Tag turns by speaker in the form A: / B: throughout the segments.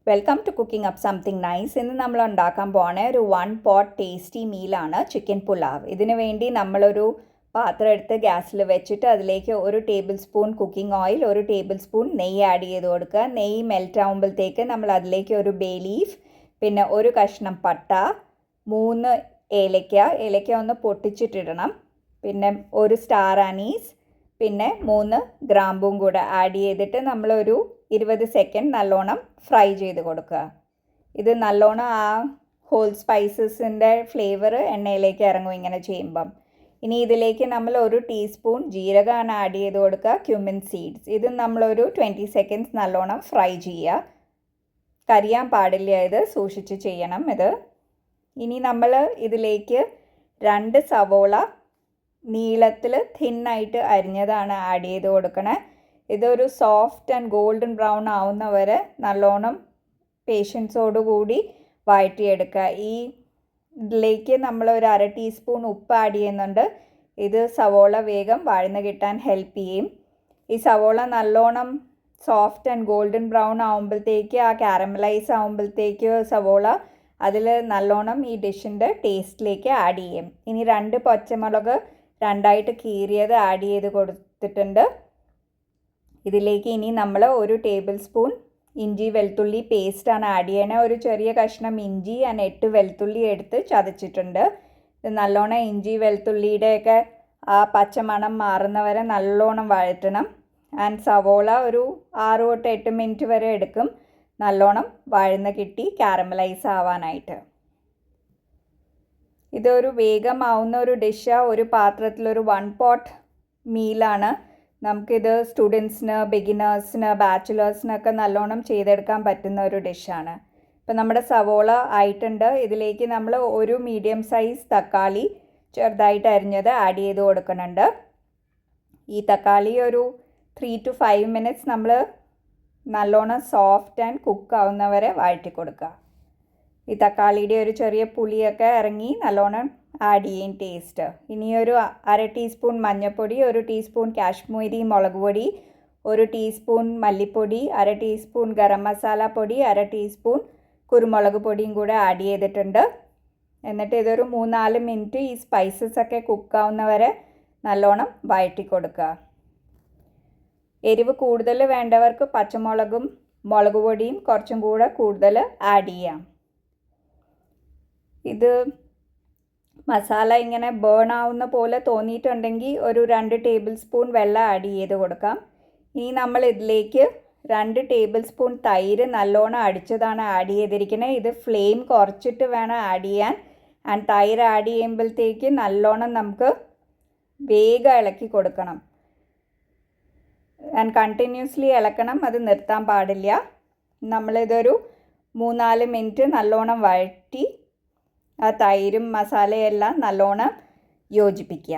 A: Welcome to cooking up something nice. ഇന്ന് നമ്മൾ ഉണ്ടാക്കാൻ പോണ ഒരു 1 pot ടേസ്റ്റി മീലാണ് ചിക്കൻ പുലാവ്. ഇതിനു വേണ്ടി നമ്മളൊരു പാത്രം എടുത്ത് ഗ്യാസിൽ വെച്ചിട്ട് അതിലേക്ക് 1 tablespoon cooking oil, 1 tablespoon നെയ്യ് ആഡ് ചെയ്ത് കൊടുക്കുക. നെയ്യ് മെൽറ്റ് ആകുമ്പോഴത്തേക്ക് നമ്മൾ അതിലേക്ക് ഒരു ബേ ലീഫ്, പിന്നെ 1 കഷ്ണം പട്ട, 3 ഏലക്ക ഒന്ന് പൊട്ടിച്ചിട്ടിടണം, പിന്നെ 1 സ്റ്റാർ അനീസ്, പിന്നെ 3 ഗ്രാമ്പും കൂടെ ആഡ് ചെയ്തിട്ട് നമ്മളൊരു 20 സെക്കൻഡ് നല്ലോണം ഫ്രൈ ചെയ്ത് കൊടുക്കുക. ഇത് നല്ലോണം ആ ഹോൾ സ്പൈസസിൻ്റെ ഫ്ലേവർ എണ്ണയിലേക്ക് ഇറങ്ങും ഇങ്ങനെ ചെയ്യുമ്പം. ഇനി ഇതിലേക്ക് നമ്മൾ 1 ടീസ്പൂൺ ജീരകമാണ് ആഡ് ചെയ്ത് കൊടുക്കുക, ക്യുമിൻ സീഡ്സ്. ഇത് നമ്മളൊരു 20 സെക്കൻഡ്സ് നല്ലോണം ഫ്രൈ ചെയ്യുക. കരിയാൻ പാടില്ല, ഇത് സൂക്ഷിച്ച് ചെയ്യണം ഇത്. ഇനി നമ്മൾ ഇതിലേക്ക് 2 സവോള നീളത്തിൽ തിന്നായിട്ട് അരിഞ്ഞതാണ് ആഡ് ചെയ്ത് കൊടുക്കണേ. ഇതൊരു സോഫ്റ്റ് ആൻഡ് ഗോൾഡൻ ബ്രൗൺ ആവുന്ന വരെ നല്ലോണം പേഷ്യൻസോടുകൂടി വഴറ്റിയെടുക്കുക. ഇതിലേക്ക് നമ്മൾ ഒരു 1/2 ടീസ്പൂൺ ഉപ്പ് ആഡ് ചെയ്യുന്നുണ്ട്. ഇത് സവോള വേഗം വഴന്ന് കിട്ടാൻ ഹെൽപ്പ് ചെയ്യും. ഈ സവോള നല്ലോണം സോഫ്റ്റ് ആൻഡ് ഗോൾഡൻ ബ്രൗൺ ആകുമ്പോഴത്തേക്ക്, ആ കാരമലൈസ് ആകുമ്പോഴത്തേക്ക് സവോള അതിൽ നല്ലോണം ഈ ഡിഷിൻ്റെ ടേസ്റ്റിലേക്ക് ആഡ് ചെയ്യും. ഇനി 2 പച്ചമുളക് 2ആയിട്ട് കീറിയത് ആഡ് ചെയ്ത് കൊടുത്തിട്ടുണ്ട്. ഇതിലേക്ക് ഇനി നമ്മൾ 1 ടേബിൾ സ്പൂൺ ഇഞ്ചി വെളുത്തുള്ളി പേസ്റ്റാണ് ആഡ് ചെയ്യണത്. ഒരു ചെറിയ കഷ്ണം ഇഞ്ചി 8 വെളുത്തുള്ളി എടുത്ത് ചതച്ചിട്ടുണ്ട്. ഇത് നല്ലോണം ഇഞ്ചി വെളുത്തുള്ളിയുടെയൊക്കെ ആ പച്ചമണം മാറുന്നവരെ നല്ലോണം വഴറ്റണം. ആൻഡ് സവോള ഒരു 6 തൊട്ട് 8 മിനിറ്റ് വരെ എടുക്കും നല്ലോണം വഴന്ന് കിട്ടി കാരമലൈസ് ആവാനായിട്ട്. ഇതൊരു വേഗമാവുന്ന ഒരു ഡിഷാണ്. ഒരു പാത്രത്തിലൊരു 1 pot മീലാണ്. നമുക്കിത് സ്റ്റുഡൻസിന്, ബിഗിനേഴ്സിന്, ബാച്ചിലേഴ്സിനൊക്കെ നല്ലോണം ചെയ്തെടുക്കാൻ പറ്റുന്ന ഒരു ഡിഷാണ്. ഇപ്പം നമ്മുടെ സവോള ആയിട്ടുണ്ട്. ഇതിലേക്ക് നമ്മൾ 1 മീഡിയം സൈസ് തക്കാളി ചെറുതായിട്ട് അരിഞ്ഞത് ആഡ് ചെയ്ത് കൊടുക്കുന്നുണ്ട്. ഈ തക്കാളി ഒരു 3 to 5 മിനിറ്റ്സ് നമ്മൾ നല്ലോണം സോഫ്റ്റ് ആൻഡ് കുക്ക് ആവുന്നവരെ വഴറ്റി കൊടുക്കുക. ഈ തക്കാളിയുടെ ഒരു ചെറിയ പുളിയൊക്കെ ഇറങ്ങി നല്ലോണം ആഡ് ചെയ്യും ടേസ്റ്റ്. ഇനി ഒരു 1/2 ടീസ്പൂൺ മഞ്ഞൾപ്പൊടി, 1 ടീസ്പൂൺ കാശ്മീരി മുളക് പൊടി, 1 ടീസ്പൂൺ മല്ലിപ്പൊടി, 1/2 ടീസ്പൂൺ ഗരം മസാല പൊടി, 1/2 ടീസ്പൂൺ കുരുമുളക് പൊടിയും കൂടെ ആഡ് ചെയ്തിട്ടുണ്ട്. എന്നിട്ട് ഇതൊരു 3-4 മിനിറ്റ് ഈ സ്പൈസസ് ഒക്കെ കുക്കാവുന്നവരെ നല്ലോണം വഴറ്റി കൊടുക്കുക. എരിവ് കൂടുതൽ വേണ്ടവർക്ക് പച്ചമുളകും മുളക് പൊടിയും കുറച്ചും കൂടെ കൂടുതൽ ആഡ് ചെയ്യാം. ഇത് മസാല ഇങ്ങനെ ബേൺ ആവുന്ന പോലെ തോന്നിയിട്ടുണ്ടെങ്കിൽ ഒരു 2 ടേബിൾ സ്പൂൺ വെള്ളം ആഡ് ചെയ്ത് കൊടുക്കാം. ഇനി നമ്മൾ ഇതിലേക്ക് 2 ടേബിൾ സ്പൂൺ തൈര് നല്ലോണം അടിച്ചതാണ് ആഡ് ചെയ്തിരിക്കുന്നത്. ഇത് ഫ്ലെയിം കുറച്ചിട്ട് വേണം ആഡ് ചെയ്യാൻ. ആൻഡ് തൈര് ആഡ് ചെയ്യുമ്പോഴത്തേക്ക് നല്ലോണം നമുക്ക് വേഗം ഇളക്കി കൊടുക്കണം. ആൻഡ് കണ്ടിന്യൂസ്ലി ഇളക്കണം, അത് നിർത്താൻ പാടില്ല. നമ്മളിതൊരു 3-4 മിനിറ്റ് നല്ലോണം വഴറ്റി ആ തൈരും മസാലയെല്ലാം നല്ലോണം യോജിപ്പിക്കുക.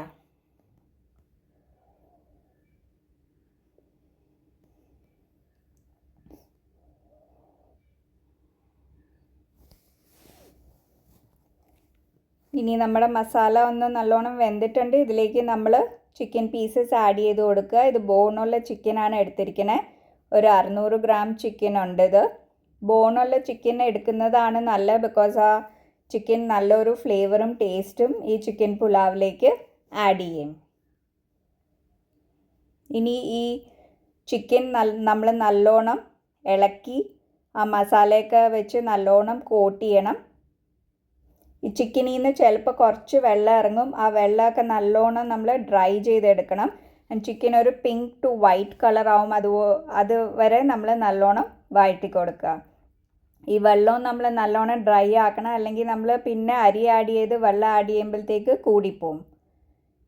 A: ഇനി നമ്മുടെ മസാല ഒന്ന് നല്ലോണം വെന്തിട്ടുണ്ട്. ഇതിലേക്ക് നമ്മൾ ചിക്കൻ പീസസ് ആഡ് ചെയ്ത് കൊടുക്കുക. ഇത് ബോണുള്ള ചിക്കനാണ് എടുത്തിരിക്കുന്നത്. ഒരു 600 ഗ്രാം ചിക്കൻ ഉണ്ട്. ഇത് ബോണുള്ള ചിക്കൻ എടുക്കുന്നതാണ് നല്ലത്. ബിക്കോസ് ആ ചിക്കൻ നല്ലൊരു ഫ്ലേവറും ടേസ്റ്റും ഈ ചിക്കൻ പുലാവിലേക്ക് ആഡ് ചെയ്യും. ഇനി ഈ ചിക്കൻ നമ്മൾ നല്ലോണം ഇളക്കി ആ മസാലയൊക്കെ വെച്ച് നല്ലോണം കോട്ട് ചെയ്യണം. ഈ ചിക്കനിൽ നിന്ന് ചിലപ്പോൾ കുറച്ച് വെള്ളം ഇറങ്ങും. ആ വെള്ളമൊക്കെ നല്ലോണം നമ്മൾ ഡ്രൈ ചെയ്തെടുക്കണം. ചിക്കൻ ഒരു പിങ്ക് ടു വൈറ്റ് കളറാവും. അതുവരെ നമ്മൾ നല്ലോണം വഴറ്റി കൊടുക്കുക. ഈ വെള്ളവും നമ്മൾ നല്ലോണം ഡ്രൈ ആക്കണം, അല്ലെങ്കിൽ നമ്മൾ പിന്നെ അരി ആഡ് ചെയ്ത് വെള്ളം ആഡ് ചെയ്യുമ്പോഴത്തേക്ക് കൂടിപ്പോവും.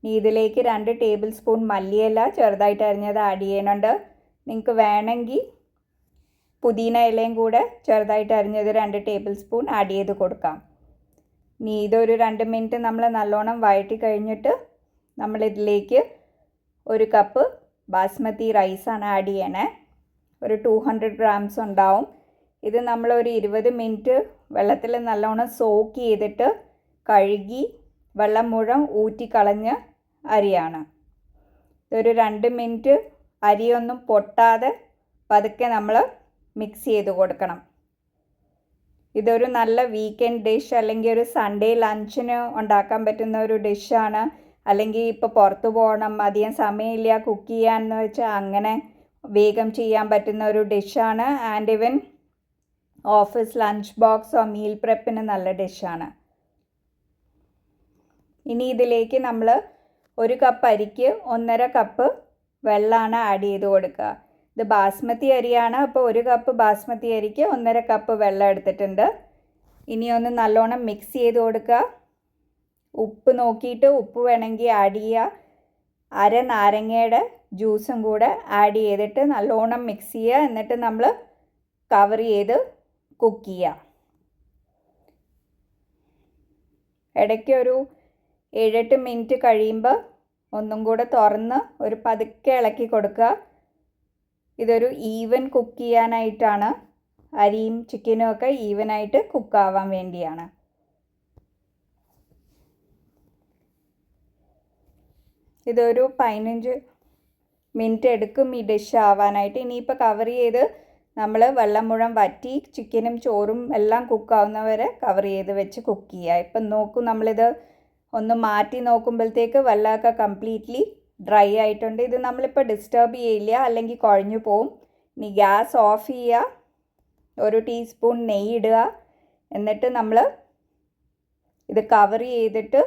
A: ഇനി ഇതിലേക്ക് 2 ടേബിൾ സ്പൂൺ മല്ലിയില ചെറുതായിട്ട് അരിഞ്ഞത് ആഡ് ചെയ്യുന്നുണ്ട്. നിങ്ങൾക്ക് വേണമെങ്കിൽ പുതിന ഇലയും കൂടെ ചെറുതായിട്ട് അരിഞ്ഞത് 2 ടേബിൾ സ്പൂൺ ആഡ് ചെയ്ത് കൊടുക്കാം. ഇനി ഇതൊരു 2 മിനിറ്റ് നമ്മൾ നല്ലോണം വഴറ്റി കഴിഞ്ഞിട്ട് നമ്മളിതിലേക്ക് 1 കപ്പ് ബാസ്മതി റൈസാണ് ആഡ് ചെയ്യണേ. ഒരു 200 ഗ്രാംസ് ഉണ്ടാവും. ഇത് നമ്മളൊരു 20 മിനിറ്റ് വെള്ളത്തിൽ നല്ലോണം സോക്ക് ചെയ്തിട്ട് കഴുകി വെള്ളം മുഴുവൻ ഊറ്റിക്കളഞ്ഞ അരിയാണ്. ഇതൊരു 2 മിനിറ്റ് അരിയൊന്നും പൊട്ടാതെ പതുക്കെ നമ്മൾ മിക്സ് ചെയ്ത് കൊടുക്കണം. ഇതൊരു നല്ല വീക്കെൻഡ് ഡിഷ് അല്ലെങ്കിൽ ഒരു സൺഡേ ലഞ്ചിന് ഉണ്ടാക്കാൻ പറ്റുന്ന ഒരു ഡിഷാണ്. അല്ലെങ്കിൽ ഇപ്പോൾ പുറത്ത് പോകണം, അധികം സമയമില്ല കുക്ക് ചെയ്യാമെന്ന് വെച്ചാൽ അങ്ങനെ വേഗം ചെയ്യാൻ പറ്റുന്ന ഒരു ഡിഷാണ്. ആൻഡ് ഇവൻ ഓഫീസ് ലഞ്ച് ബോക്സോ മീൽ പ്രെപ്പിന് നല്ല ഡിഷാണ്. ഇനി ഇതിലേക്ക് നമ്മൾ 1 കപ്പ് അരിക്ക് 1.5 കപ്പ് വെള്ളമാണ് ആഡ് ചെയ്ത് കൊടുക്കുക. ഇത് ബാസ്മതി അരിയാണ്, അപ്പോൾ 1 കപ്പ് ബാസ്മതി അരിക്ക് 1.5 കപ്പ് വെള്ളം എടുത്തിട്ടുണ്ട്. ഇനി ഒന്ന് നല്ലോണം മിക്സ് ചെയ്ത് കൊടുക്കുക. ഉപ്പ് നോക്കിയിട്ട് ഉപ്പ് വേണമെങ്കിൽ ആഡ് ചെയ്യുക. 1/2 നാരങ്ങയുടെ ജ്യൂസും കൂടെ ആഡ് ചെയ്തിട്ട് നല്ലോണം മിക്സ് ചെയ്യുക. എന്നിട്ട് നമ്മൾ കവർ ചെയ്ത് കുക്ക് ചെയ്യുക. ഇടയ്ക്ക് ഒരു 7-8 മിനിറ്റ് കഴിയുമ്പോൾ ഒന്നും കൂടെ തുറന്ന് ഒരു പതുക്കെ ഇളക്കി കൊടുക്കുക. ഇതൊരു ഈവൻ കുക്ക് ചെയ്യാനായിട്ടാണ്. അരിയും ചിക്കനും ഒക്കെ ഈവനായിട്ട് കുക്കാവാൻ വേണ്ടിയാണ്. ഇതൊരു 15 മിനിറ്റ് എടുക്കും ഈ ഡിഷ് ആവാനായിട്ട്. ഇനിയിപ്പോൾ കവർ ചെയ്ത് നമ്മൾ വെള്ളം മുഴുവൻ വറ്റി ചിക്കനും ചോറും എല്ലാം കുക്കാവുന്നവരെ കവർ ചെയ്ത് വെച്ച് കുക്ക് ചെയ്യുക. ഇപ്പം നോക്കൂ, നമ്മളിത് ഒന്ന് മാറ്റി നോക്കുമ്പോഴത്തേക്ക് വെള്ളമൊക്കെ കംപ്ലീറ്റ്ലി ഡ്രൈ ആയിട്ടുണ്ട്. ഇത് നമ്മളിപ്പോൾ ഡിസ്റ്റർബ് ചെയ്യില്ല, അല്ലെങ്കിൽ കുഴഞ്ഞു പോവും. ഇനി ഗ്യാസ് ഓഫ് ചെയ്യുക, 1 ടീസ്പൂൺ നെയ്യ് ഇടുക. എന്നിട്ട് നമ്മൾ ഇത് കവർ ചെയ്തിട്ട്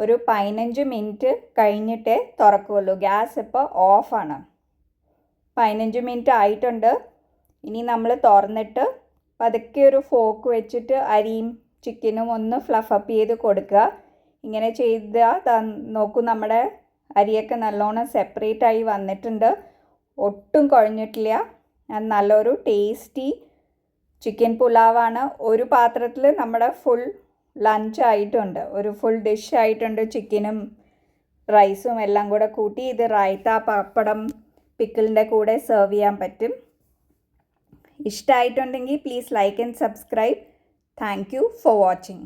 A: ഒരു 15 മിനിറ്റ് കഴിഞ്ഞിട്ടേ തുറക്കുകയുള്ളൂ. ഗ്യാസ് ഇപ്പോൾ ഓഫാണ്. 15 മിനിറ്റ് ആയിട്ടുണ്ട്. ഇനി നമ്മൾ തുറന്നിട്ട് പതുക്കെ ഒരു ഫോക്ക് വെച്ചിട്ട് അരിയും ചിക്കനും ഒന്ന് ഫ്ലഫ് അപ്പ് ചെയ്ത് കൊടുക്കുക. ഇങ്ങനെ ചെയ്താൽ നോക്കൂ, നമ്മുടെ അരിയൊക്കെ നല്ലോണം സെപ്പറേറ്റ് ആയി വന്നിട്ടുണ്ട്. ഒട്ടും കുഴഞ്ഞിട്ടില്ല. നല്ലൊരു ടേസ്റ്റി ചിക്കൻ പുലാവാണ്. ഒരു പാത്രത്തിൽ നമ്മുടെ ഫുൾ ലഞ്ച് ആയിട്ടുണ്ട്, ഒരു ഫുൾ ഡിഷ് ആയിട്ടുണ്ട്. ചിക്കനും റൈസും എല്ലാം കൂടെ കൂട്ടി ഇത് റായ്ത്ത, പപ്പടം, പിക്കിളിൻ്റെ കൂടെ സെർവ് ചെയ്യാൻ പറ്റും. ഇഷ്ടമായിട്ടുണ്ടെങ്കിൽ please like and subscribe. Thank you for watching.